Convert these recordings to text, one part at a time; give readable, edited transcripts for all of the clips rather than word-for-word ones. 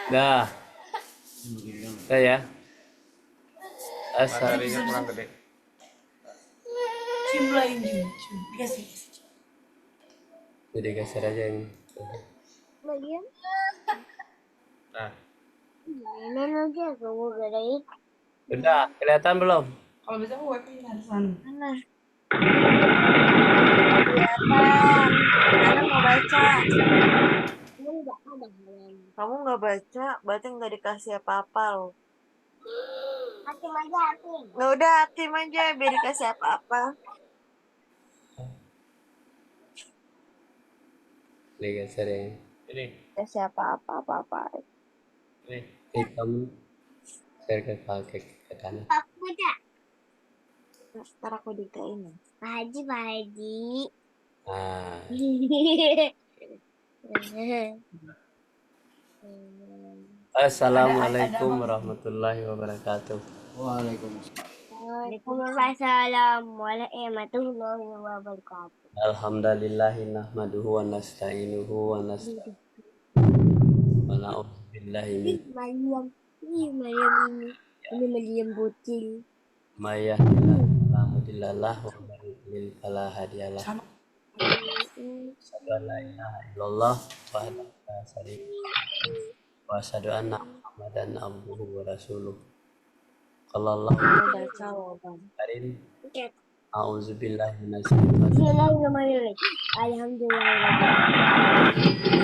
Dah. Dah ya. Materinya kurang gede. Cium lain cium. Dikasih. Jadi geser aja ini. Bagian Nah, ini aja kamu gerai. Udah, kelihatan belum? Kalau bisa aku wifi harusnya. Mana? Kelihatan. Karena mau baca. Enggak ada. Kamu nggak baca, berarti nggak dikasih apa-apa loh. Hakim aja hakim. Nggak udah hakim aja biar dikasih apa-apa. Ini geser yang ini. Kasih apa-apa. Ini. hitam. Saya ke kanan. Aku baca. Ntar aku diktain ya. Pak Haji, Pak Haji. Nah, Assalamualaikum warahmatullahi wabarakatuh. Waalaikumsalam warahmatullahi wabarakatuh. Alhamdulillahi nahmaduhu wa nasta'inuhu wa na'udzu billahi min Mariam ini Mariam bocil. may yahdihillahu fala mudhillalah wa may yudlil fala hadiyalah. Asyhadu an la ilaha illallah wahdahu la syarika lahu wa asyhadu anna Muhammadan abduhu wa rasuluh. Qala Allah Baca loh bang. karim. A'udzu billahi minasyaitonir Bismillahirrahmanirrahim. Alhamdulillah.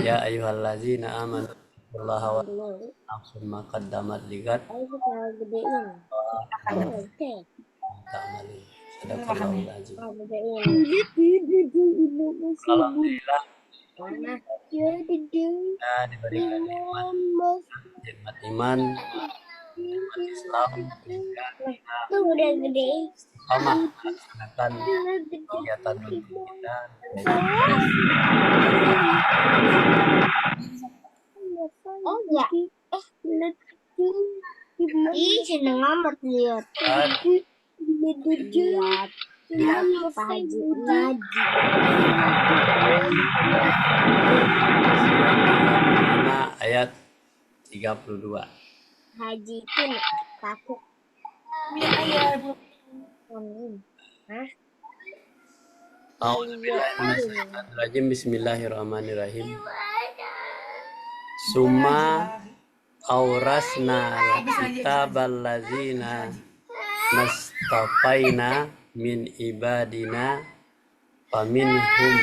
Ya ayyuhallazina amanu taqullaha wa nafsun ma qaddamat ligat Ayo kita gedein. Oke. ta'malu. Sadaqallahul azim. Gedein. Alhamdulillah Mana? Ya gedein. kita diberikan nikmat iman, Islam, sehingga kita Tuh udah gedein. istiqamah melaksanakan kegiatan rutin kita. Oh enggak. Ih, seneng amat lihat. Lihat. Pak Haji ngaji. 5 ayat 32. Haji itu takut. Biar ayah Bu. Hah? A'udzubillahiminasyaitonirrajim. Bismillahirrahmanirrahim. Summa aurasna kitabal ladzina nastafaina min ibadina faminhum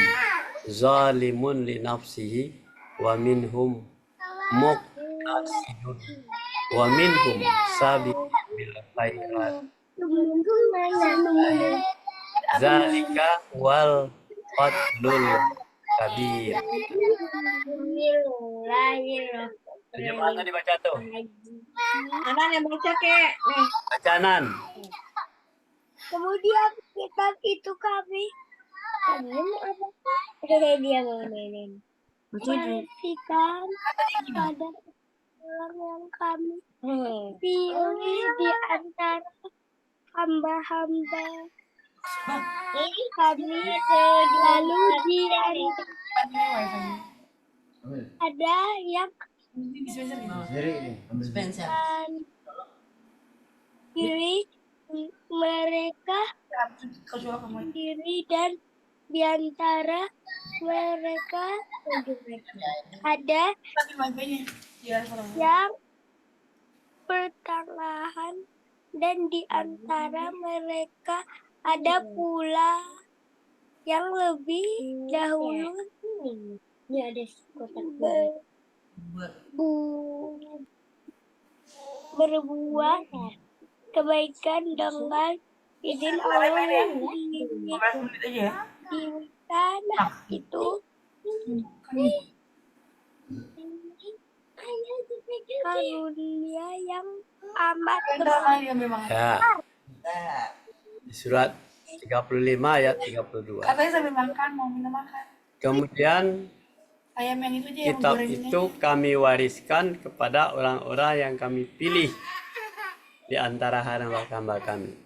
zalimun li nafsihi wa minhum muqtasidun wa minhum sabiqun bil khairat. Zalika wal fadlul kabir. Terjemahannya dibaca tuh. Anan yang baca kek. Nih. Bacaanan. Kemudian kitab itu kami apa? Dia mau mainin. Berikan pada orang yang kami pilih di antara hamba-hamba. Ini kami lalu di ada yang diri mereka sendiri dan diantara mereka ada yang pertengahan dan diantara mereka ada pula yang lebih dahulu ini ada kotak berbuat kebaikan dengan izin Allah yang diinginkan itu karunia yang amat besar. Ya. Di surat 35 ayat 32. Katanya sambil makan, mau minum makan. Kemudian Ayam yang itu aja yang kitab goreng itu kami wariskan kepada orang-orang yang kami pilih di antara hamba-hamba kami.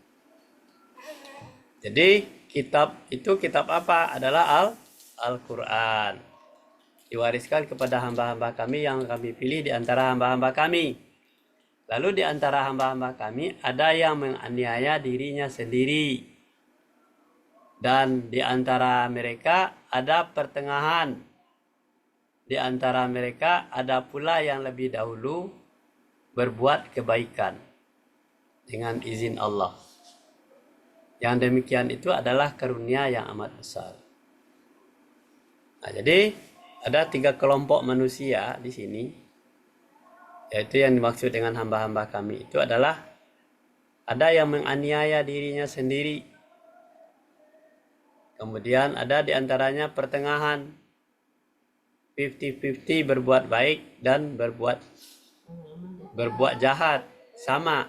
Jadi kitab itu kitab apa? Adalah Al-Quran. diwariskan kepada hamba-hamba kami yang kami pilih di antara hamba-hamba kami. Lalu di antara hamba-hamba kami ada yang menganiaya dirinya sendiri. Dan di antara mereka ada pertengahan. Di antara mereka ada pula yang lebih dahulu berbuat kebaikan dengan izin Allah. Yang demikian itu adalah karunia yang amat besar. Nah, jadi ada 3 kelompok manusia di sini. Yaitu yang dimaksud dengan hamba-hamba kami itu adalah ada yang menganiaya dirinya sendiri. Kemudian ada di antaranya pertengahan, 50-50 berbuat baik dan berbuat jahat. Sama,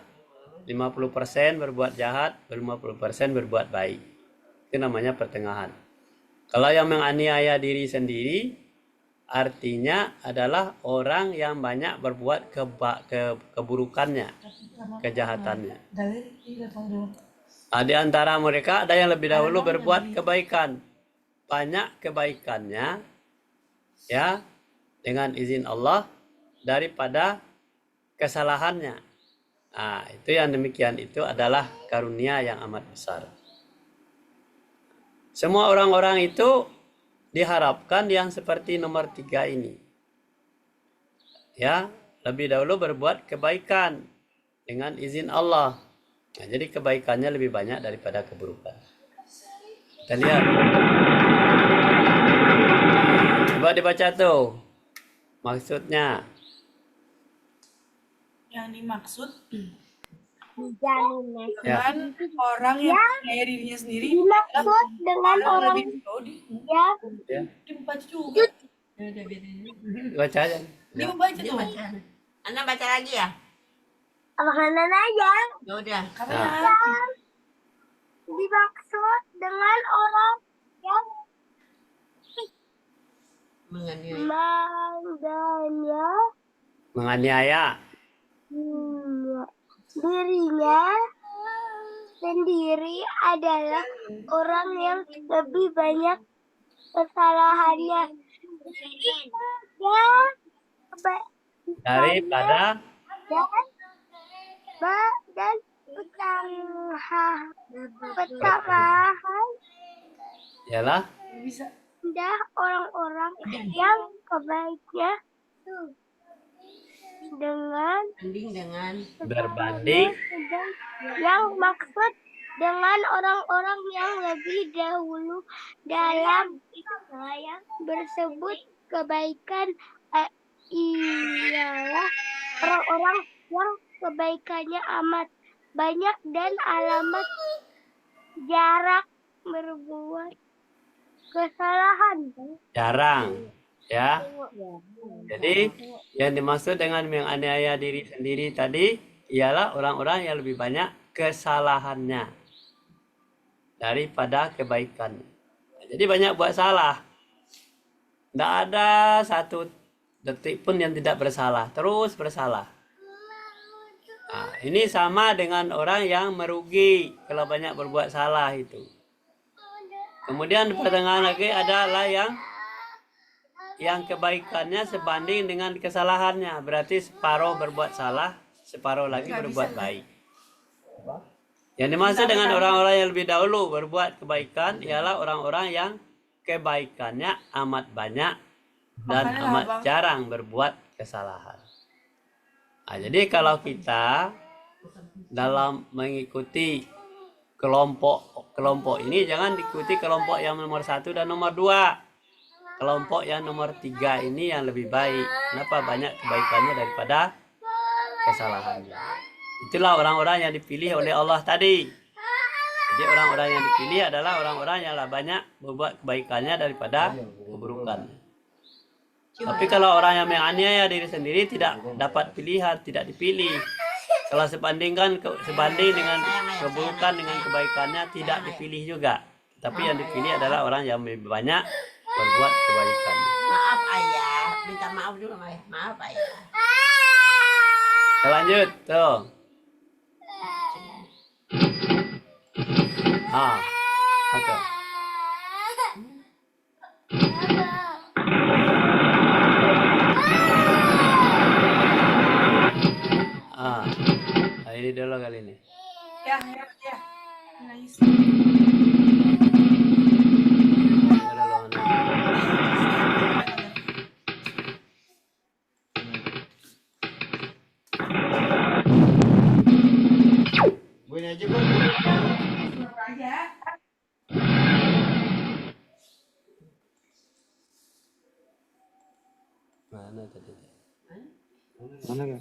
50% berbuat jahat, 50% berbuat baik. Itu namanya pertengahan. Kalau yang menganiaya diri sendiri, artinya adalah orang yang banyak berbuat keburukannya, kejahatannya. Nah, di antara mereka ada yang lebih dahulu berbuat kebaikan. Banyak kebaikannya, ya, dengan izin Allah daripada kesalahannya. Nah, itu yang demikian itu adalah karunia yang amat besar. Semua orang-orang itu diharapkan yang seperti nomor 3 ini. Ya, lebih dahulu berbuat kebaikan dengan izin Allah. Nah, jadi kebaikannya lebih banyak daripada keburukan. Kita lihat. Coba dibaca tuh. Maksudnya. Yang dimaksud Jaminan. dengan orang yang percaya dirinya sendiri. Dimaksud dengan orang yang yang dibaca juga. Baca aja. Dia membaca tuh. Anda baca lagi ya? makanan aja. Ya udah. Karena Dimaksud dengan orang yang Menganiaya. Menganiaya. Dirinya sendiri adalah orang yang lebih banyak kesalahannya Daripada dan pertengahan ialah bisa dah orang-orang yang kebaiknya berbanding yang maksud dengan orang-orang yang lebih dahulu dalam bersebut kebaikan ialah orang-orang yang kebaikannya amat banyak dan alamat jarak berbuat kesalahan. jarang, ya. Jadi yang dimaksud dengan menganiaya diri sendiri tadi ialah orang-orang yang lebih banyak kesalahannya daripada kebaikannya. Jadi banyak buat salah. Tidak ada satu detik pun yang tidak bersalah, terus bersalah. Nah, ini sama dengan orang yang merugi kalau banyak berbuat salah itu. Kemudian di pertengahan lagi adalah yang kebaikannya sebanding dengan kesalahannya. Berarti separuh berbuat salah, separuh lagi berbuat baik. Yang dimaksud dengan orang-orang yang lebih dahulu berbuat kebaikan ialah orang-orang yang kebaikannya amat banyak dan amat jarang berbuat kesalahan. Nah, jadi kalau kita dalam mengikuti kelompok ini jangan diikuti kelompok yang nomor 1 dan nomor 2. Kelompok yang nomor 3 ini yang lebih baik. Kenapa? Banyak kebaikannya daripada kesalahannya. Itulah orang-orang yang dipilih oleh Allah tadi. Jadi orang-orang yang dipilih adalah orang-orang yang banyak berbuat kebaikannya daripada keburukannya. Tapi kalau orang yang menganiaya diri sendiri tidak dapat pilihan, tidak dipilih. Kalau sebanding dengan keburukan dengan kebaikannya tidak dipilih juga. Tapi yang dipilih adalah orang yang lebih banyak berbuat kebaikan. Maaf ayah, minta maaf dulu ayah. Maaf ayah. Kita lanjut tuh. Oke. kali ini. Ya, ya. Nangis. Tunggu dulu, Ana. Gue ini aja gue. Aja. Mana tadi? Mana ya?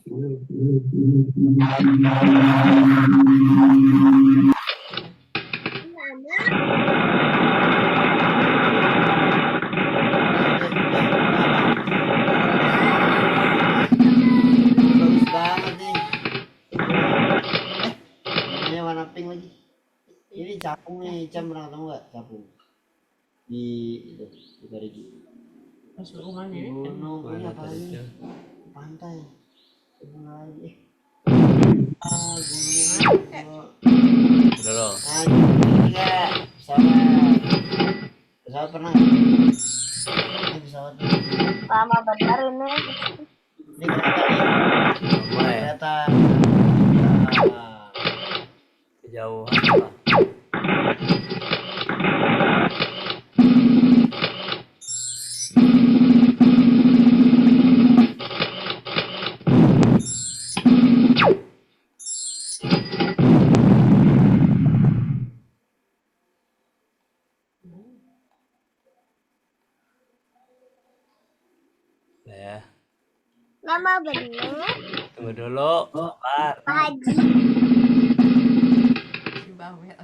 Bagus banget nih. Ini warna pink lagi. Ini capung nih, Cam pernah ketemu nggak capung? Di itu di Parigi. Masuk rumah ini. Gunung ini Mana apa tadi? lagi? Cam? Pantai. Gunung lagi. Gunungnya. Dulu. Nah, enggak. Pesawat pernah nggak? Ini pesawat nih. Lama benar ini. Ini kereta nih. Lama ya? Kereta. Nah, Kejauhan apa? Nah, ya. Lama benar. Tunggu dulu, sabar. Pak Haji. Bawel.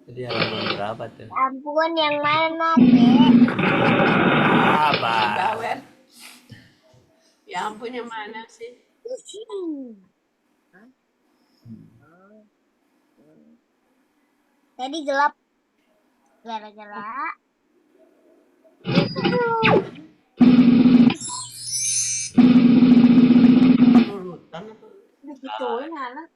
Jadi halaman berapa tuh? Ampun yang mana, Dek? Sabar. Bawel. Ya ampun, yang mana sih? Tadi gelap gara-gara Urutan apa? Digituin anak.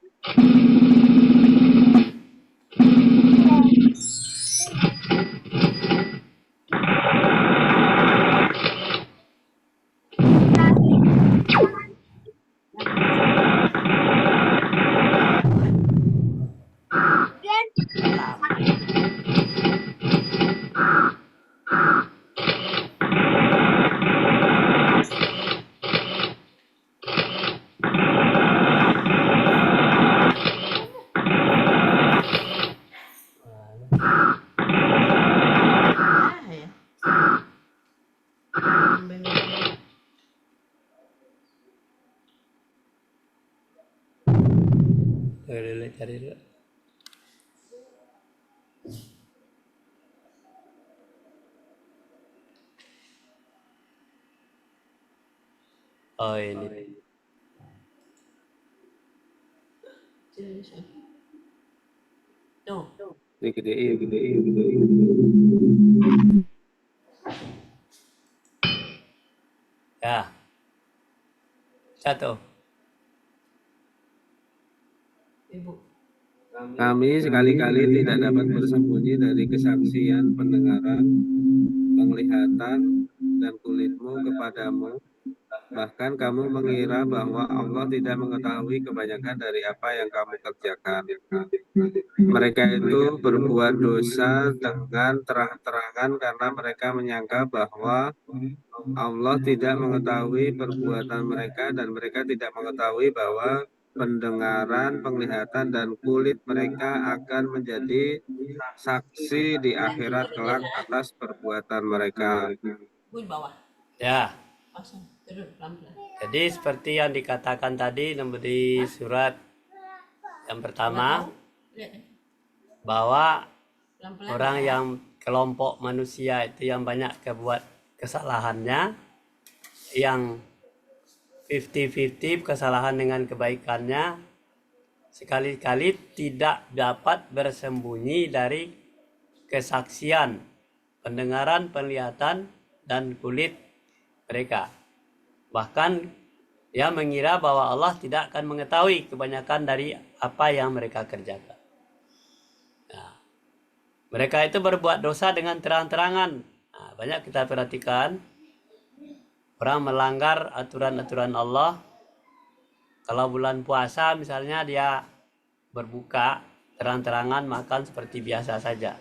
Tunggu dulu, cari dulu. Oh ini. Tuh. Digedein. Ya. Satu. Ibu. Kami sekali-kali tidak dapat bersembunyi dari kesaksian, pendengaran, penglihatan, dan kulitmu kepadamu. Bahkan kamu mengira bahwa Allah tidak mengetahui kebanyakan dari apa yang kamu kerjakan. Mereka itu berbuat dosa dengan terang-terangan karena mereka menyangka bahwa Allah tidak mengetahui perbuatan mereka dan mereka tidak mengetahui bahwa pendengaran, penglihatan, dan kulit mereka akan menjadi saksi di akhirat kelak atas perbuatan mereka. Gue di bawah. Ya. Pasang. Terus pelan-pelan. Jadi seperti yang dikatakan tadi di surat yang pertama, Lihat. bahwa Pelan-pelan. orang yang kelompok manusia itu yang banyak kebuat kesalahannya, yang 50-50 kesalahan dengan kebaikannya, sekali-kali tidak dapat bersembunyi dari kesaksian, pendengaran, penglihatan, dan kulit mereka. Bahkan dia mengira bahwa Allah tidak akan mengetahui kebanyakan dari apa yang mereka kerjakan. Nah, Mereka itu berbuat dosa dengan terang-terangan. Nah, banyak kita perhatikan orang melanggar aturan-aturan Allah. Kalau bulan puasa misalnya dia berbuka terang-terangan makan seperti biasa saja.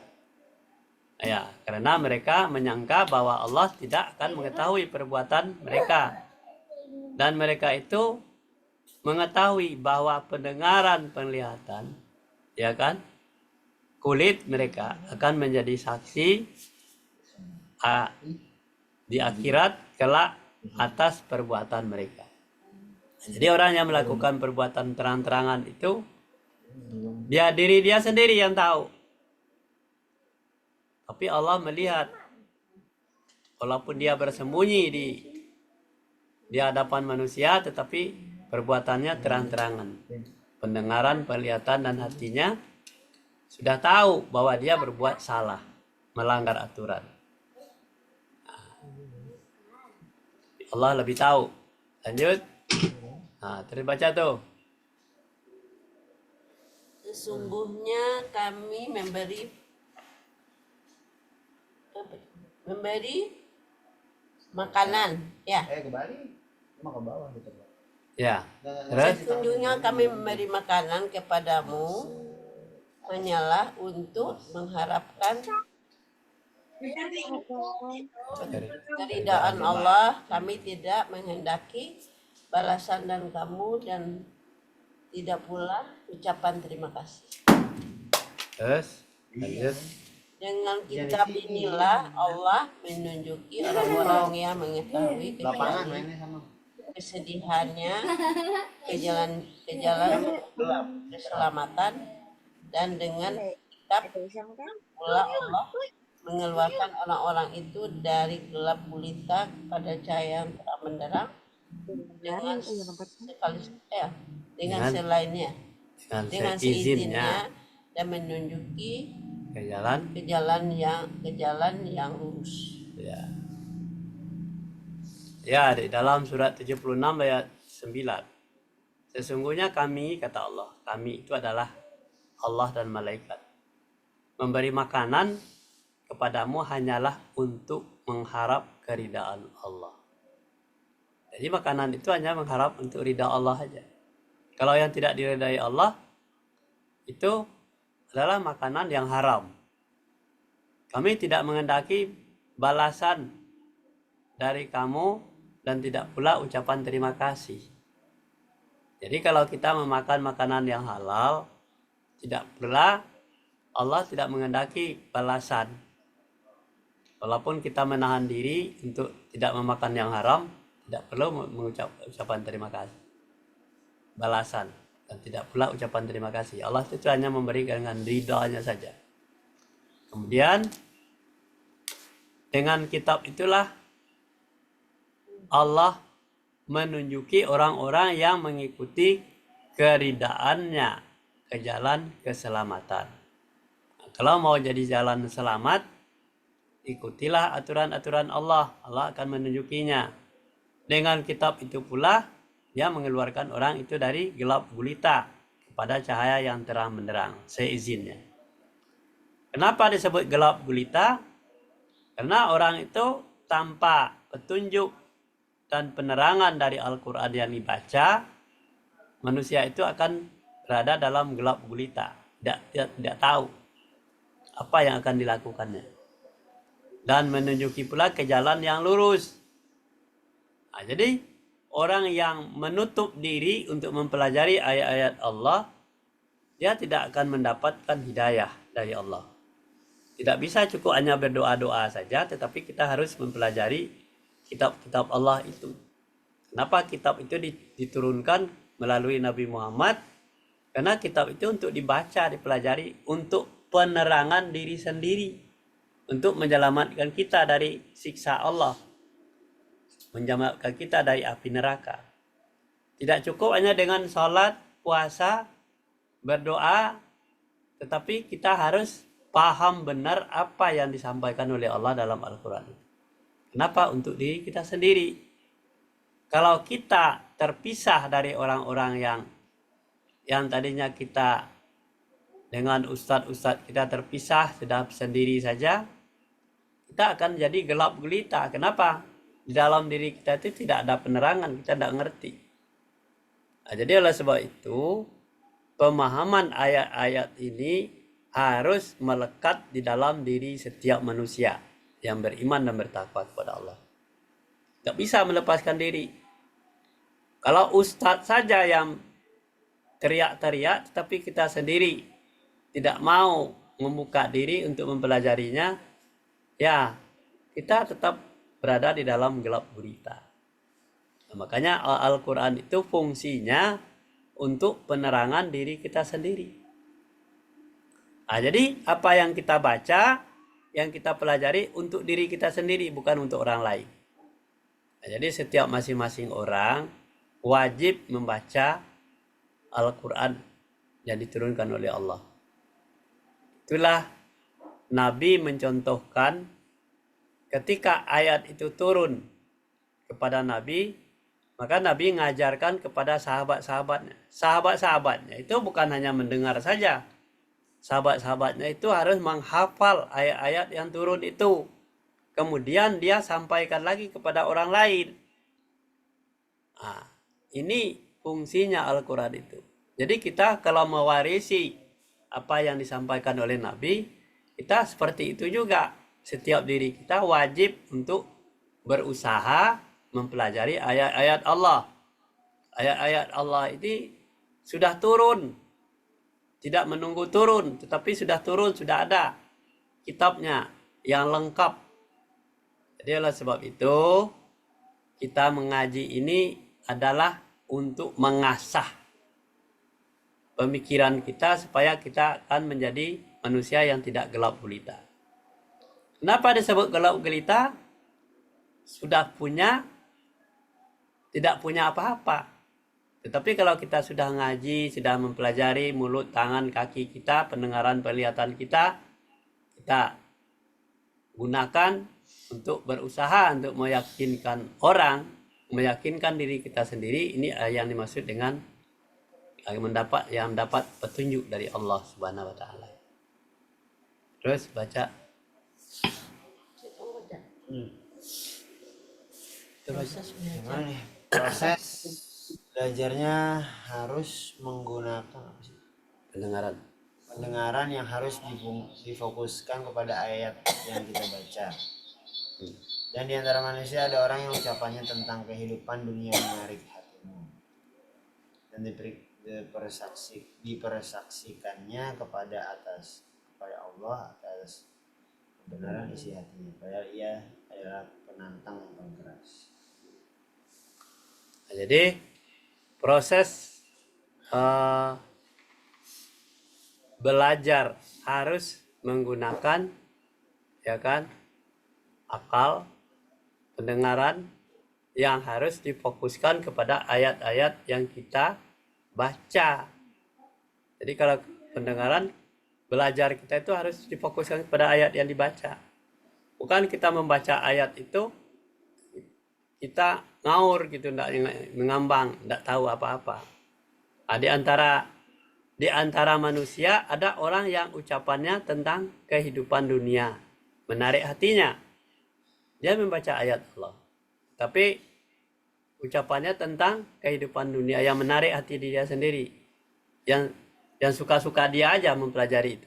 Ya, karena mereka menyangka bahwa Allah tidak akan mengetahui perbuatan mereka. Dan mereka itu mengetahui bahwa pendengaran, penglihatan, ya kan, kulit mereka akan menjadi saksi di akhirat kelak atas perbuatan mereka. Jadi orang yang melakukan perbuatan terang-terangan itu diri dia sendiri yang tahu. Tapi Allah melihat, walaupun dia bersembunyi di hadapan manusia, tetapi perbuatannya terang-terangan. Pendengaran, penglihatan, dan hatinya sudah tahu bahwa dia berbuat salah, melanggar aturan. Allah lebih tahu. Lanjut. Nah, terus baca tuh. Sesungguhnya kami memberi makanan, ya. Kembali. Cuma ke bawah gitu. Ya. Terus Sesungguhnya kami memberi makanan kepadamu hanyalah untuk mengharapkan keridaan Allah. Kami tidak menghendaki balasan dan kamu, dan tidak pula ucapan terima kasih. terus lanjut. Dengan kitab inilah Allah menunjuki orang-orang yang mengetahui Lapangan mainnya sama. kesedihannya ke jalan keselamatan, dan dengan kitab pula Allah mengeluarkan orang-orang itu dari gelap gulita kepada cahaya yang terang benderang dengan dengan selainnya, dengan seizinnya, dan menunjuki Ke jalan. ke jalan yang lurus. Ya. Ya, di dalam surat 76 ayat 9. Sesungguhnya kami, kata Allah, kami itu adalah Allah dan malaikat. Memberi makanan kepadamu hanyalah untuk mengharap keridaan Allah. Jadi makanan itu hanya mengharap untuk ridha Allah saja. Kalau yang tidak diridai Allah, itu adalah makanan yang haram. Kami tidak menghendaki balasan dari kamu dan tidak pula ucapan terima kasih. Jadi kalau kita memakan makanan yang halal, tidak pula Allah tidak menghendaki balasan. Walaupun kita menahan diri untuk tidak memakan yang haram, tidak perlu ucapan terima kasih, balasan, dan tidak pula ucapan terima kasih. Allah itu hanya memberi dengan ridhanya saja. Kemudian dengan kitab itulah Allah menunjuki orang-orang yang mengikuti keridaannya ke jalan keselamatan. Nah, kalau mau jadi jalan selamat, ikutilah aturan-aturan Allah. Allah akan menunjukinya. Dengan kitab itu pula dia mengeluarkan orang itu dari gelap gulita kepada cahaya yang terang benderang seizinnya. Kenapa disebut gelap gulita? Karena orang itu tanpa petunjuk dan penerangan dari Al-Quran yang dibaca, manusia itu akan berada dalam gelap gulita, tidak tahu apa yang akan dilakukannya, dan menunjuki pula ke jalan yang lurus. Nah, jadi orang yang menutup diri untuk mempelajari ayat-ayat Allah, dia tidak akan mendapatkan hidayah dari Allah. Tidak bisa cukup hanya berdoa-doa saja, tetapi kita harus mempelajari kitab-kitab Allah itu. Kenapa kitab itu diturunkan melalui Nabi Muhammad? Karena kitab itu untuk dibaca, dipelajari, untuk penerangan diri sendiri, untuk menyelamatkan kita dari siksa Allah, menyelamatkan kita dari api neraka. Tidak cukup hanya dengan sholat, puasa, berdoa, tetapi kita harus paham benar apa yang disampaikan oleh Allah dalam Al-Quran. Kenapa? Untuk diri kita sendiri. Kalau kita terpisah dari orang-orang yang tadinya kita dengan ustadz-ustadz kita terpisah, sudah sendiri saja, kita akan jadi gelap gulita. Kenapa? Di dalam diri kita itu tidak ada penerangan, kita tidak ngerti. Nah, jadi oleh sebab itu, pemahaman ayat-ayat ini harus melekat di dalam diri setiap manusia yang beriman dan bertakwa kepada Allah. Tidak bisa melepaskan diri. Kalau ustadz saja yang teriak-teriak, tetapi kita sendiri tidak mau membuka diri untuk mempelajarinya, ya kita tetap berada di dalam gelap gulita. Nah, makanya Al-Quran itu fungsinya untuk penerangan diri kita sendiri. Nah, jadi apa yang kita baca, yang kita pelajari untuk diri kita sendiri, bukan untuk orang lain. Nah, jadi setiap masing-masing orang wajib membaca Al-Quran yang diturunkan oleh Allah. Itulah Nabi mencontohkan ketika ayat itu turun kepada Nabi, maka Nabi mengajarkan kepada sahabat-sahabatnya. Sahabat-sahabatnya itu bukan hanya mendengar saja. Sahabat-sahabatnya itu harus menghafal ayat-ayat yang turun itu. Kemudian dia sampaikan lagi kepada orang lain. Nah, ini fungsinya Al-Quran itu. Jadi kita kalau mewarisi apa yang disampaikan oleh Nabi, kita seperti itu juga. Setiap diri kita wajib untuk berusaha mempelajari ayat-ayat Allah. Ayat-ayat Allah ini sudah turun. Tidak menunggu turun, tetapi sudah turun, sudah ada kitabnya yang lengkap. Jadi oleh sebab itu, kita mengaji ini adalah untuk mengasah pemikiran kita supaya kita akan menjadi manusia yang tidak gelap gulita. Kenapa disebut gelap gulita? Sudah tidak punya apa-apa. Tetapi kalau kita sudah ngaji, sudah mempelajari mulut, tangan, kaki kita, pendengaran, penglihatan kita gunakan untuk berusaha untuk meyakinkan orang, meyakinkan diri kita sendiri. Ini yang dimaksud dengan yang mendapat petunjuk dari Allah Subhanahu wa taala. Terus baca. Gimana nih? Proses belajarnya harus menggunakan apa sih? Pendengaran yang harus difokuskan kepada ayat yang kita baca. Dan di antara manusia ada orang yang ucapannya tentang kehidupan dunia menarik hatimu dan dipersaksikannya kepada Allah atas kebenaran isi hatinya, padahal ia adalah penantang yang paling keras. Nah, jadi proses belajar harus menggunakan akal, pendengaran yang harus difokuskan kepada ayat-ayat yang kita baca. Jadi kalau pendengaran, belajar kita itu harus difokuskan kepada ayat yang dibaca. Bukan kita membaca ayat itu kita ngaur gitu, enggak mengambang, enggak tahu apa-apa. Nah, di antara manusia ada orang yang ucapannya tentang kehidupan dunia menarik hatinya. Dia membaca ayat Allah, tapi ucapannya tentang kehidupan dunia yang menarik hati dia sendiri, yang suka-suka dia aja mempelajari itu.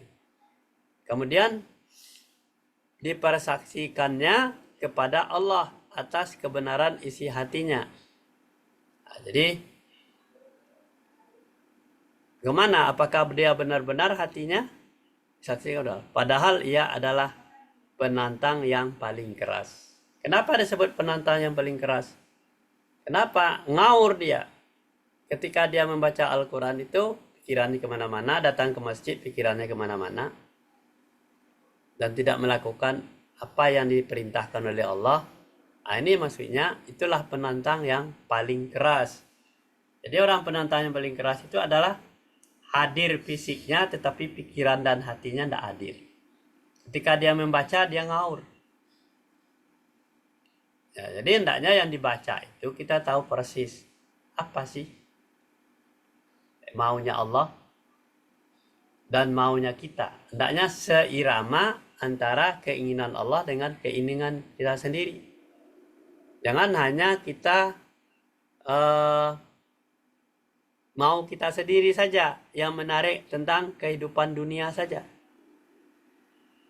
Kemudian dipersaksikannya kepada Allah atas kebenaran isi hatinya. Nah, jadi gimana? Apakah dia benar-benar hatinya saksikan? Padahal ia adalah penantang yang paling keras. Kenapa disebut penantang yang paling keras? Kenapa? Ngaur dia. Ketika dia membaca Al-Quran itu, pikirannya kemana-mana, datang ke masjid, pikirannya kemana-mana, dan tidak melakukan apa yang diperintahkan oleh Allah. Nah, ini maksudnya itulah penantang yang paling keras. Jadi orang penantang yang paling keras itu adalah hadir fisiknya, tetapi pikiran dan hatinya tidak hadir. Ketika dia membaca, dia ngaur. Ya, jadi hendaknya yang dibaca itu kita tahu persis apa sih maunya Allah dan maunya kita. Hendaknya seirama antara keinginan Allah dengan keinginan kita sendiri. Jangan hanya kita mau kita sendiri saja yang menarik tentang kehidupan dunia saja.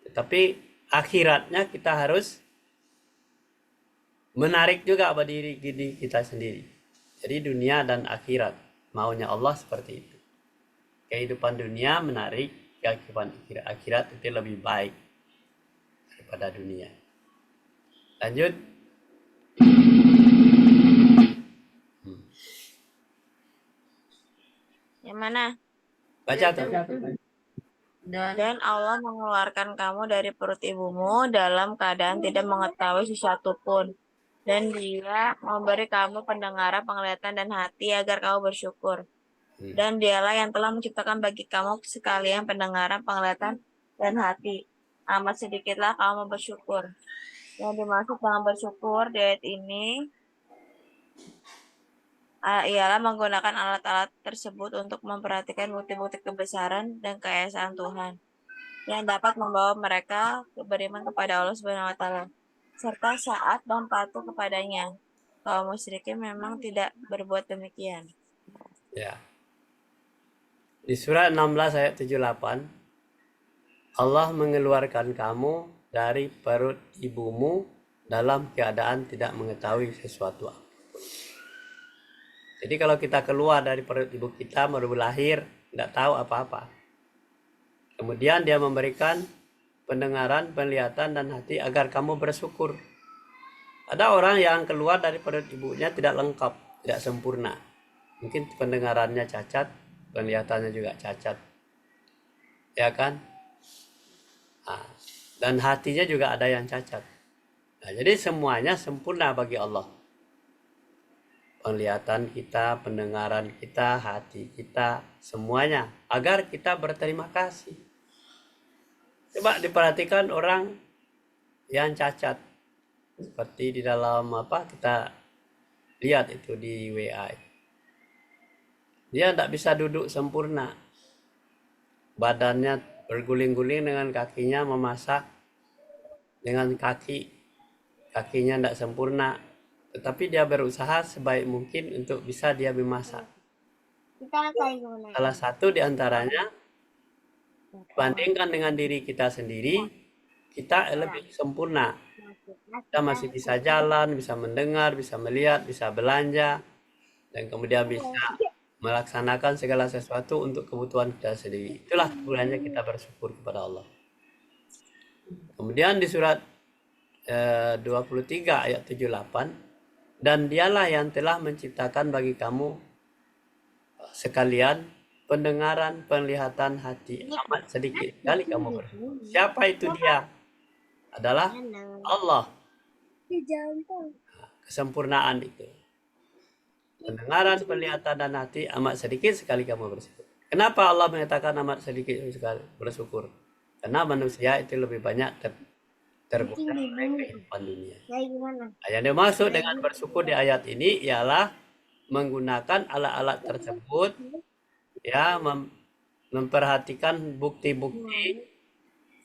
Tetapi akhiratnya kita harus menarik juga pada diri kita sendiri. Jadi dunia dan akhirat, maunya Allah seperti itu. Kehidupan dunia menarik, kehidupan akhirat itu lebih baik daripada dunia. Lanjut. Yang mana? Baca tuh. Dan Allah mengeluarkan kamu dari perut ibumu dalam keadaan tidak mengetahui sesuatu pun. Dan Dia memberi kamu pendengaran, penglihatan, dan hati agar kamu bersyukur. Dan Dialah yang telah menciptakan bagi kamu sekalian pendengaran, penglihatan, dan hati. Amat sedikitlah kamu bersyukur. Yang dimaksud dengan bersyukur di ayat ini ialah menggunakan alat-alat tersebut untuk memperhatikan bukti-bukti kebesaran dan keesaan Tuhan yang dapat membawa mereka beriman kepada Allah Subhanahu wa taala serta taat dan patuh kepadanya. Kaum musyrikin memang tidak berbuat demikian. Ya. Di surah 16 ayat 78, Allah mengeluarkan kamu dari perut ibumu dalam keadaan tidak mengetahui sesuatu. Jadi kalau kita keluar dari perut ibu kita baru lahir, tidak tahu apa-apa. Kemudian Dia memberikan pendengaran, penglihatan, dan hati agar kamu bersyukur. Ada orang yang keluar dari perut ibunya tidak lengkap, tidak sempurna. Mungkin pendengarannya cacat, penglihatannya juga cacat. Ya kan? Nah, dan hatinya juga ada yang cacat. Nah, jadi semuanya sempurna bagi Allah. Penglihatan kita, pendengaran kita, hati kita, semuanya agar kita berterima kasih. Coba diperhatikan orang yang cacat, seperti di dalam kita lihat itu di WA. Dia tidak bisa duduk sempurna, badannya berguling-guling dengan kakinya memasak dengan kakinya tidak sempurna. Tetapi dia berusaha sebaik mungkin untuk bisa dia memasak. Salah satu di antaranya, bandingkan dengan diri kita sendiri, kita lebih sempurna. Kita masih bisa jalan, bisa mendengar, bisa melihat, bisa belanja, dan kemudian bisa melaksanakan segala sesuatu untuk kebutuhan kita sendiri. Itulah gunanya kita bersyukur kepada Allah. Kemudian di surat 23 ayat 78, dan Dialah yang telah menciptakan bagi kamu sekalian pendengaran, penglihatan, hati. Amat sedikit sekali kamu bersyukur. Siapa itu Dia? Adalah Allah. Kesempurnaan itu. Pendengaran, penglihatan, dan hati amat sedikit sekali kamu bersyukur. Kenapa Allah menyatakan amat sedikit sekali bersyukur? Karena manusia itu lebih banyak tergoda oleh kehidupan dunia. Nah, yang dimaksud dengan bersyukur di ayat ini ialah menggunakan alat-alat tersebut, ya, memperhatikan bukti-bukti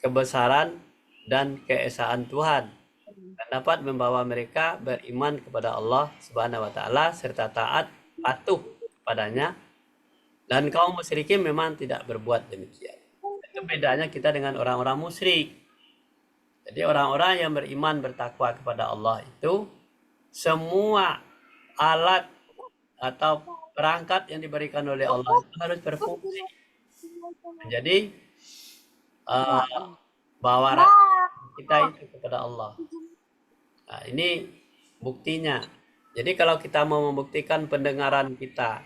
kebesaran dan keesaan Tuhan, dan dapat membawa mereka beriman kepada Allah Subhanahu wa taala serta taat patuh padanya. Dan kaum musyrikin memang tidak berbuat demikian. Itu bedanya kita dengan orang-orang musyrik. Jadi orang-orang yang beriman bertakwa kepada Allah itu semua alat atau perangkat yang diberikan oleh Allah itu harus berfungsi. Jadi bawa kita itu kepada Allah. Nah, ini buktinya. Jadi kalau kita mau membuktikan pendengaran kita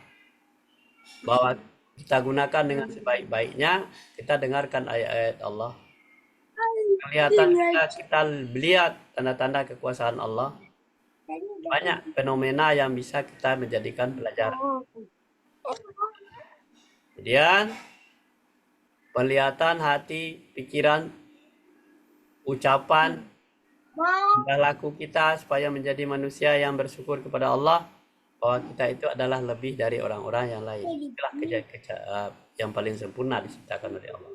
bahwa kita gunakan dengan sebaik-baiknya, kita dengarkan ayat-ayat Allah. Kelihatan kita lihat tanda-tanda kekuasaan Allah. Banyak fenomena yang bisa kita menjadikan pelajaran. Kemudian penglihatan, hati, pikiran, ucapan, tingkah laku kita supaya menjadi manusia yang bersyukur kepada Allah, bahwa kita itu adalah lebih dari orang-orang yang lain. Itulah yang paling sempurna diciptakan oleh Allah.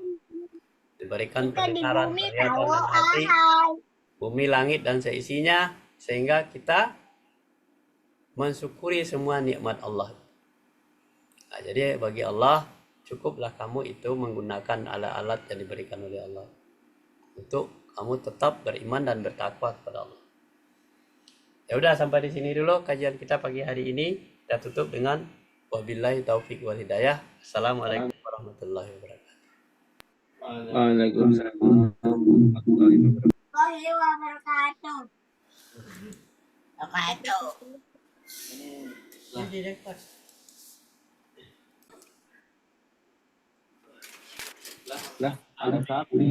Diberikan Kita di pendengaran, bumi penglihatan, tahu, dan hati, ahai. bumi, langit, dan seisinya, sehingga kita mensyukuri semua nikmat Allah. Nah, jadi bagi Allah cukuplah kamu itu menggunakan alat-alat yang diberikan oleh Allah untuk kamu tetap beriman dan bertakwa kepada Allah. Ya udah, sampai di sini dulu kajian kita pagi hari ini. Kita tutup dengan wabillahi taufik wal hidayah. Assalamualaikum warahmatullahi wabarakatuh. Waalaikumsalam warahmatullahi wabarakatuh. Wabarakatuh. Ini direkod. Lah, ada sapi.